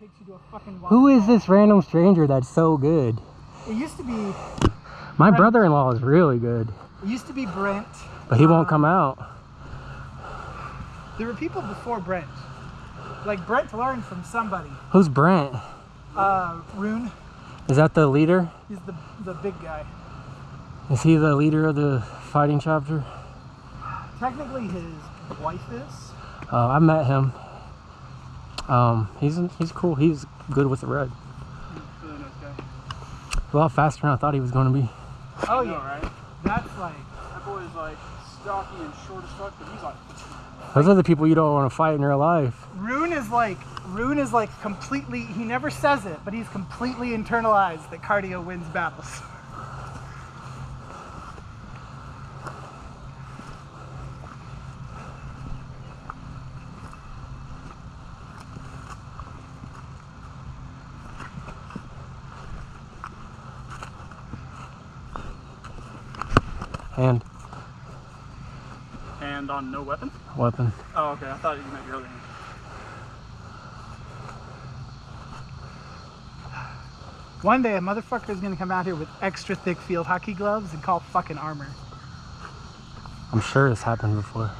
takes you to a fucking Who is this random stranger that's so good? It used to be... My brother-in-law is really good. It used to be Brent. But he won't come out. There were people before Brent. Like, Brent learned from somebody. Who's Brent? Rune. Is that the leader? He's the big guy. Is he the leader of the fighting chapter? Technically his wife is. I met him. He's cool. He's good with the red. He's a really nice guy. A lot faster than I thought he was going to be. Oh I know, yeah, right? that's like... That boy is like stocky and short as fuck, but he's like... Those are the people you don't want to fight in real life. Rune is like completely, he never says it, but he's completely internalized that cardio wins battles. Hand on no weapon? Weapon. Oh, okay. I thought you meant your other hand. One day a motherfucker is gonna come out here with extra thick field hockey gloves and call fucking armor. I'm sure it's happened before.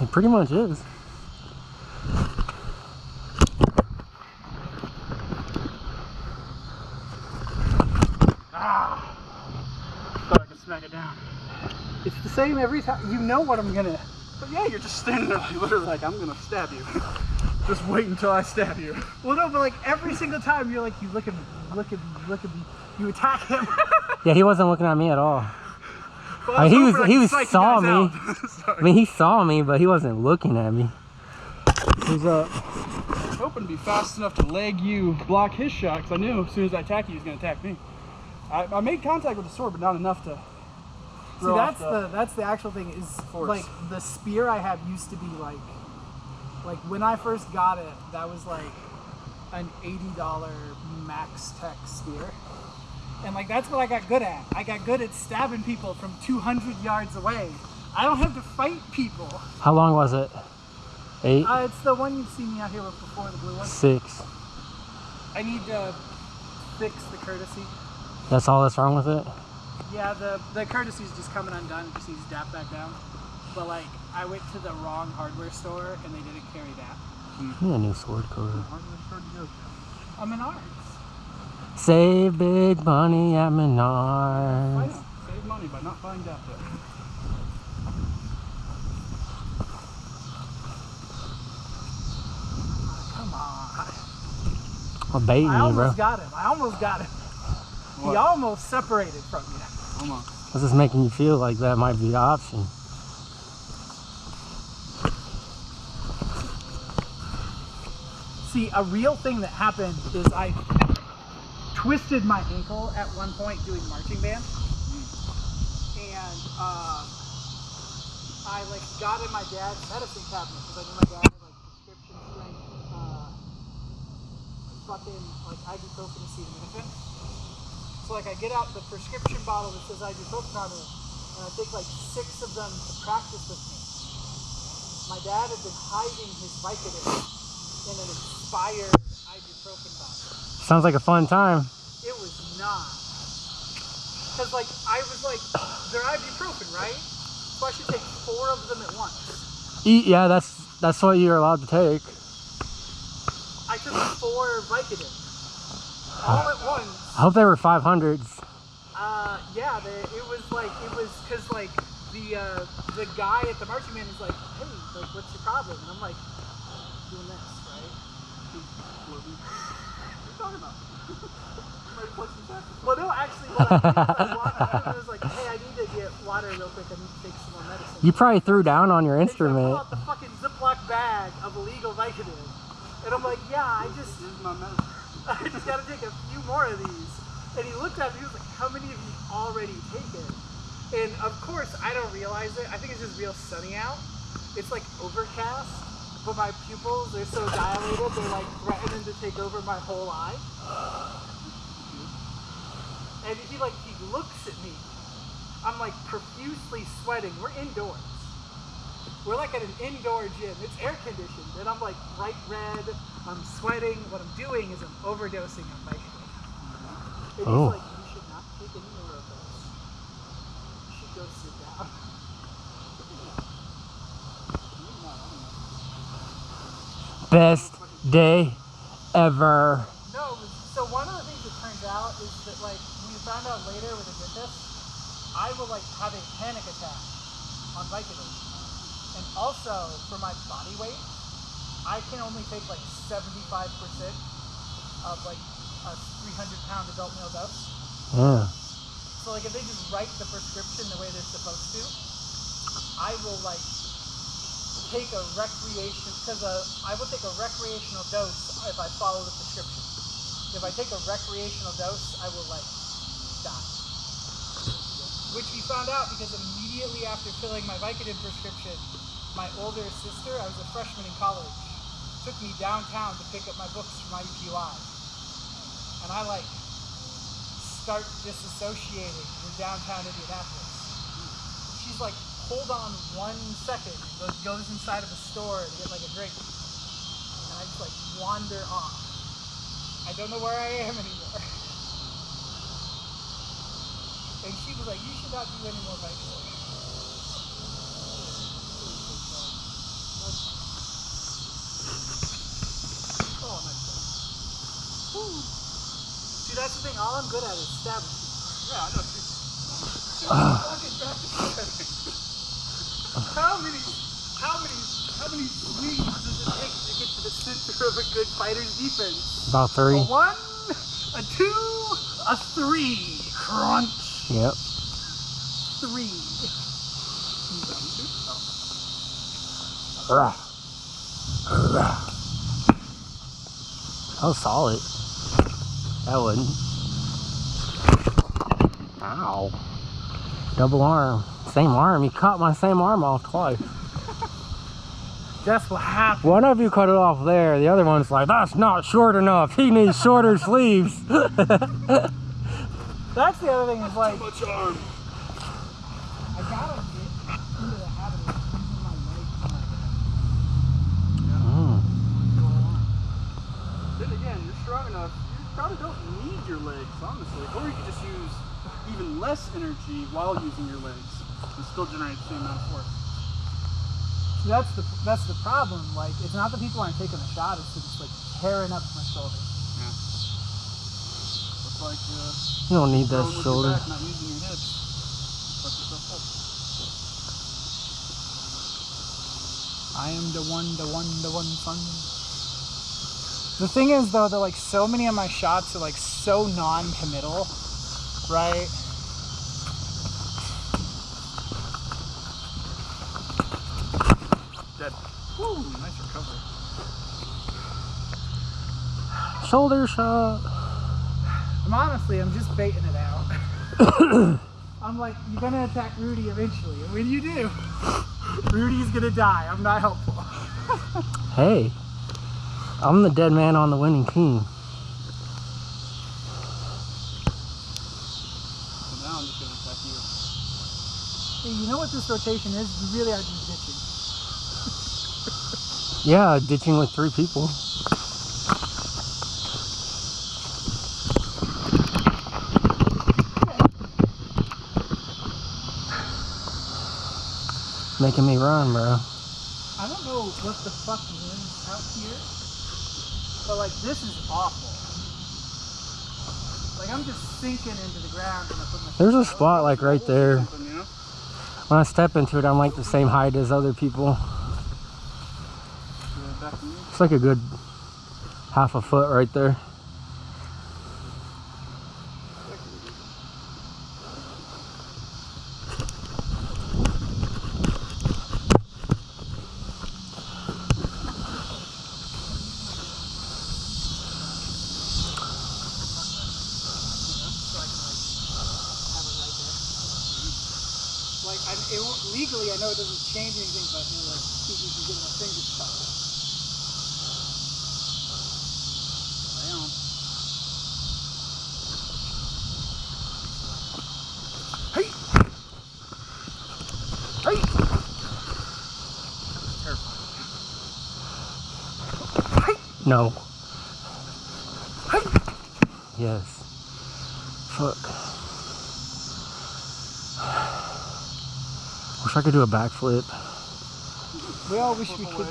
It pretty much is. Ah! Thought I could smack it down. It's the same every time. You know what I'm gonna... But yeah, you're just standing there like, literally like, I'm gonna stab you. Just wait until I stab you. Well, no, but like every single time you're like, you look at me, look at me, look at me. You attack him. Yeah, he wasn't looking at me at all. Well, I mean, he saw me. I I mean, he saw me, but he wasn't looking at me. Who's up? I was hoping to be fast enough to leg you, block his shot, because I knew as soon as I attack you, he was gonna attack me. I made contact with the sword, but not enough to... See, that's the actual thing is force. Like the spear I have used to be like when I first got it, that was like an $80 max tech spear, and like that's what I got good at. I got good at stabbing people from 200 yards away. I don't have to fight people. How long was it? 8? It's the one you've seen me out here with before, the blue one. 6. I need to fix the courtesy. That's all that's wrong with it? Yeah, the courtesy's just coming undone. It just needs to dap back down. But like, I went to the wrong hardware store and they didn't carry that. You need a new sword cover. I'm in ours. Save big money at Why Menards. not? Save money by not buying that though. Come on. I'm baiting I you, bro. almost got him. I almost got him. What? He almost separated from you. Come on. What's this making you feel like that might be the option? See, a real thing that happened is I twisted my ankle at one point doing marching band. And I like got in my dad's medicine cabinet because I knew my dad had like prescription strength fucking like ibuprofen acetaminophen. So like I get out the prescription bottle that says ibuprofen on it, and I take like 6 of them to practice with me. My dad had been hiding his Vicodin in an expired ibuprofen bottle. Sounds like a fun time. It was not. Cause like I was like, they're ibuprofen, right? So I should take 4 of them at once. Yeah, that's what you're allowed to take. I took 4 Vicodin all at once. I hope they were 500s. Yeah, it was because like the guy at the marching band was like, hey, like what's your problem? And I'm like, doing this, right? What are you talking about? Ready to play some Texas? Well, no, actually, what I was like, hey, I need to get water real quick. I need to take some more medicine. You probably threw down on your I instrument. pull out the fucking Ziploc bag of illegal Vicodin. And I'm like, yeah, I This just is my medicine. I just gotta take a few more of these. And he looked at me, he was like, how many have you already taken? And of course, I don't realize it. I think it's just real sunny out. It's like overcast, but my pupils, they're so dilated, they're like threatening to take over my whole eye. And he looks at me. I'm like profusely sweating. We're indoors. We're like at an indoor gym. It's air conditioned. And I'm like bright red. I'm sweating. What I'm doing is I'm overdosing on Vicodin. And Oh. he's like, you should not take any more of this. You should go sit down. Best day ever. No, so one of the things that turns out is that like we found out later when I did this, I will like have a panic attack on Vicodin. And also for my body weight, I can only take like 75% of like a 300-pound adult male dose. Yeah. So like if they just write the prescription the way they're supposed to, I will like take a I will take a recreational dose if I follow the prescription. If I take a recreational dose, I will like die. Which we found out because immediately after filling my Vicodin prescription, my older sister, I was a freshman in college, took me downtown to pick up my books for my UPUI. And I like start disassociating in downtown Indianapolis. She's like, hold on 1 second, goes inside of a store to get like a drink. And I just like wander off. I don't know where I am anymore. And she was like, you should not do any more Vicodin. Oh, nice. Woo. See, that's the thing. All I'm good at is stabbing people. Yeah, I know. How many swings does it take to get to the center of a good fighter's defense? About 3. A 1, a 2, a 3. Crunch. Yep. 3. Rah. Rah. That was solid. That wouldn't. Ow. Double arm. Same arm. You cut my same arm off twice. That's what happened. One of you cut it off there. The other one's like, that's not short enough. He needs shorter sleeves. That's the other thing is like, Too much arm. I gotta get into the habit of using my legs when I Then again, you're strong enough. You probably don't need your legs, honestly. Or you could just use even less energy while using your legs and still generate the same amount of force. So that's the problem. Like, it's not the people aren't taking the shot. It's just like tearing up my shoulder. Yeah. Looks like You don't need that throwing with shoulder. your back, not using your hips. Fuck yourself up. I am the one son. The thing is though that like so many of my shots are like so non-committal, right? Dead. Woo, nice recovery. Shoulder shot. I'm just baiting it out. I'm like, you're gonna attack Rudy eventually, and when you do, Rudy's gonna die. I'm not helpful. Hey. I'm the dead man on the winning team. So now I'm just gonna attack you. Hey, you know what this rotation is? You really are just ditching. Yeah, ditching with 3 people. Making me run, bro. I don't know what the fuck is out here, but like this is awful. Like I'm just sinking into the ground when I put my. There's a spot like right there. Something, you know? When I step into it, I'm like the same height as other people. Yeah, back to me. It's like a good half a foot right there. Legally, I know it doesn't change anything, but you know, like, keep me from getting my fingers cut. Damn. Hey! Hey! Terrifying. Hey! No. Yes. Fuck. Wish I could do a backflip. We all wish we could.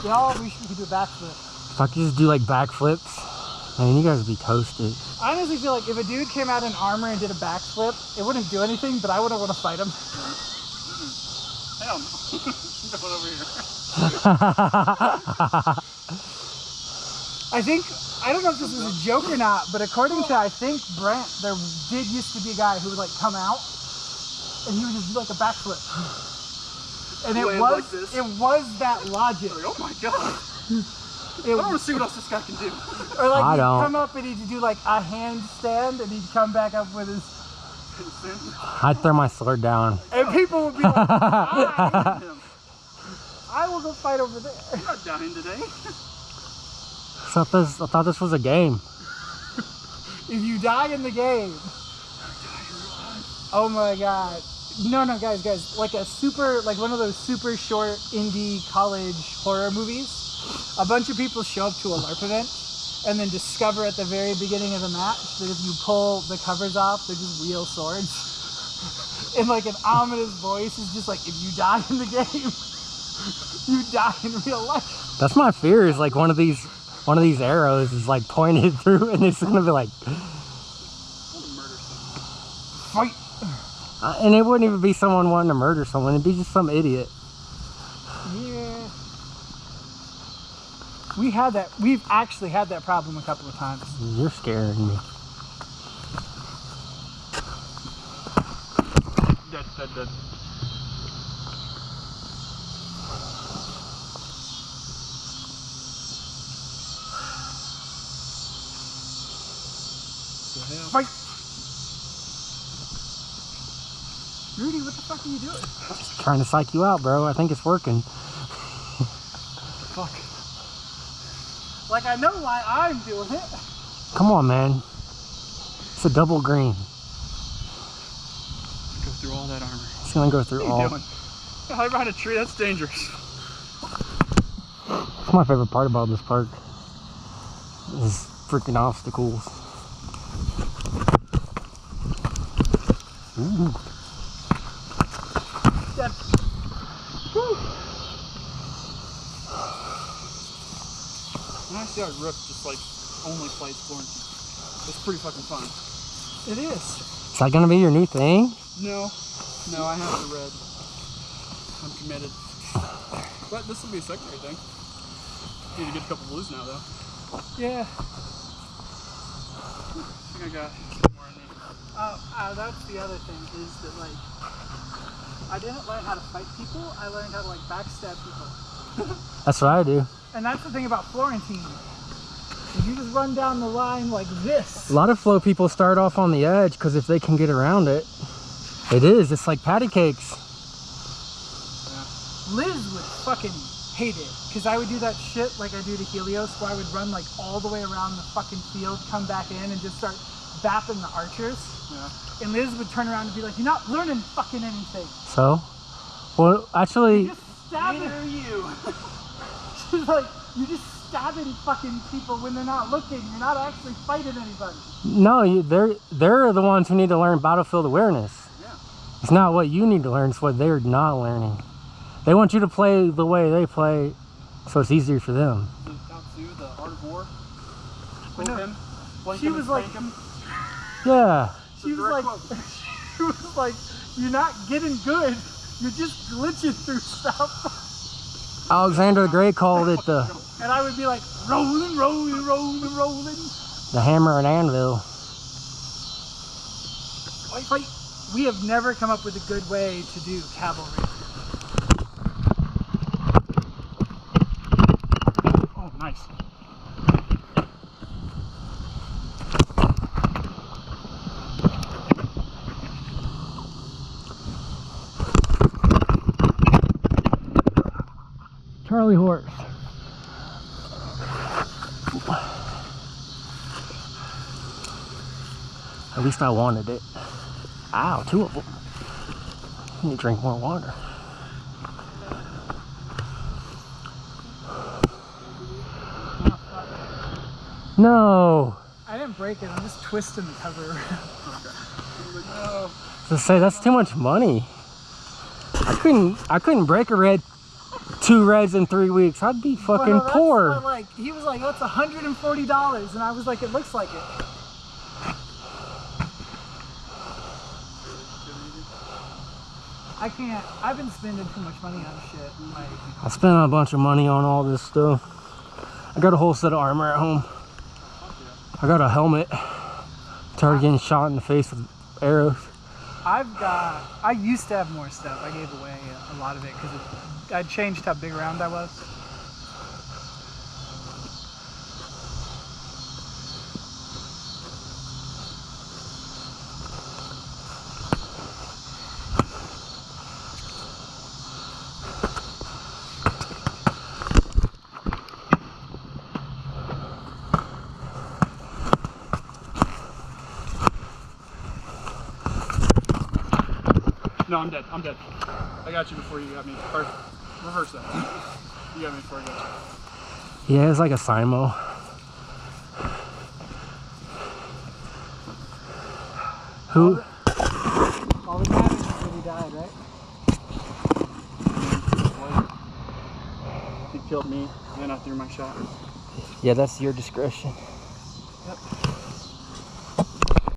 We all wish we could do a backflip. If I could just do like backflips, man, you guys would be toasted. I honestly feel like if a dude came out in armor and did a backflip, it wouldn't do anything, but I wouldn't want to fight him. Hell no. Going over here. I think, I don't know if this is a joke or not, but according to, I think, Brent, there did used to be a guy who would like come out and he would just do like a backflip. And it Land was, like this. it was that logic. Like, oh my god. I want to see what else this guy can do. Or like I he'd don't. come up and he'd do like a handstand and he'd come back up with his, I'd throw my sword down. and people would be like, I will go fight over there. I'm not dying today. I thought this was a game. If you die in the game, oh my god. No, guys, like a super, like one of those super short indie college horror movies. A bunch of people show up to a LARP event and then discover at the very beginning of the match that if you pull the covers off, they're just real swords. And like an ominous voice is just like, if you die in the game, you die in real life. That's my fear, is like one of these arrows is like pointed through and it's gonna be like, Fight. and it wouldn't even be someone wanting to murder someone, it'd be just some idiot. Yeah. We've actually had that problem a couple of times. You're scaring me. Dead. Fight. Rudy, what the fuck are you doing? Just trying to psych you out, bro. I think it's working. Fuck. Like, I know why I'm doing it. Come on, man. It's a double green. Go through all that armor. It's gonna go through What are all. you doing? Hide behind a tree, that's dangerous. That's my favorite part about this park. Is freaking obstacles. Ooh. Dead. Woo. When I see our Rook just like only plays Florentine, it's pretty fucking fun. It is. Is that gonna be your new thing? No, I have the red. I'm committed. But this will be a secondary thing. Need to get a couple blues now though. Yeah. I think I got some more in me. That's the other thing, is that like, I didn't learn how to fight people, I learned how to like backstab people. That's what I do. And that's the thing about Florentine. You just run down the line like this. A lot of flow people start off on the edge because if they can get around it, it's like patty cakes. Liz would fucking hate it, because I would do that shit like I do to Helios, where I would run like all the way around the fucking field, come back in and just start bapping the archers. Yeah. And Liz would turn around and be like, you're not learning fucking anything. So, well, actually, You're just stabbing. Neither are you. She's like, you're just stabbing fucking people when they're not looking. You're not actually fighting anybody. no, they're the ones who need to learn battlefield awareness. Yeah. It's not what you need to learn, it's what they're not learning. They want you to play the way they play, so it's easier for them. The Tao Tzu, the Art of War. I know. Him, blank She him was and like- spank him. Yeah. She was Direct like, quote. she was like, you're not getting good. You're just glitching through stuff. Alexander the Great called it the And I would be like, rolling. hammer and anvil. Fight. We have never come up with a good way to do cavalry. Oh, nice. Charlie horse. At least I wanted it. Ow, 2 of them. I need to drink more water. No. I didn't break it. I'm just twisting the cover. Okay. Like, no. To say that's too much money. I couldn't break a red, 2 reds in 3 weeks. I'd be fucking Well, that's poor. what, like, he was like, "Oh, it's $140," and I was like, "It looks like it." I can't. I've been spending too much money on shit. Like, I spent a bunch of money on all this stuff. I got a whole set of armor at home. I got a helmet. Tired of getting shot in the face with arrows. I used to have more stuff. I gave away a lot of it because I changed how big around I was. No, I'm dead. I'm dead. I got you before you got me. Or reverse that. You got me before I got you. Yeah, it's like a Simo. Who? All the damage is when he died, right? He killed me, and then I threw my shot. Yeah, that's your discretion. Yep.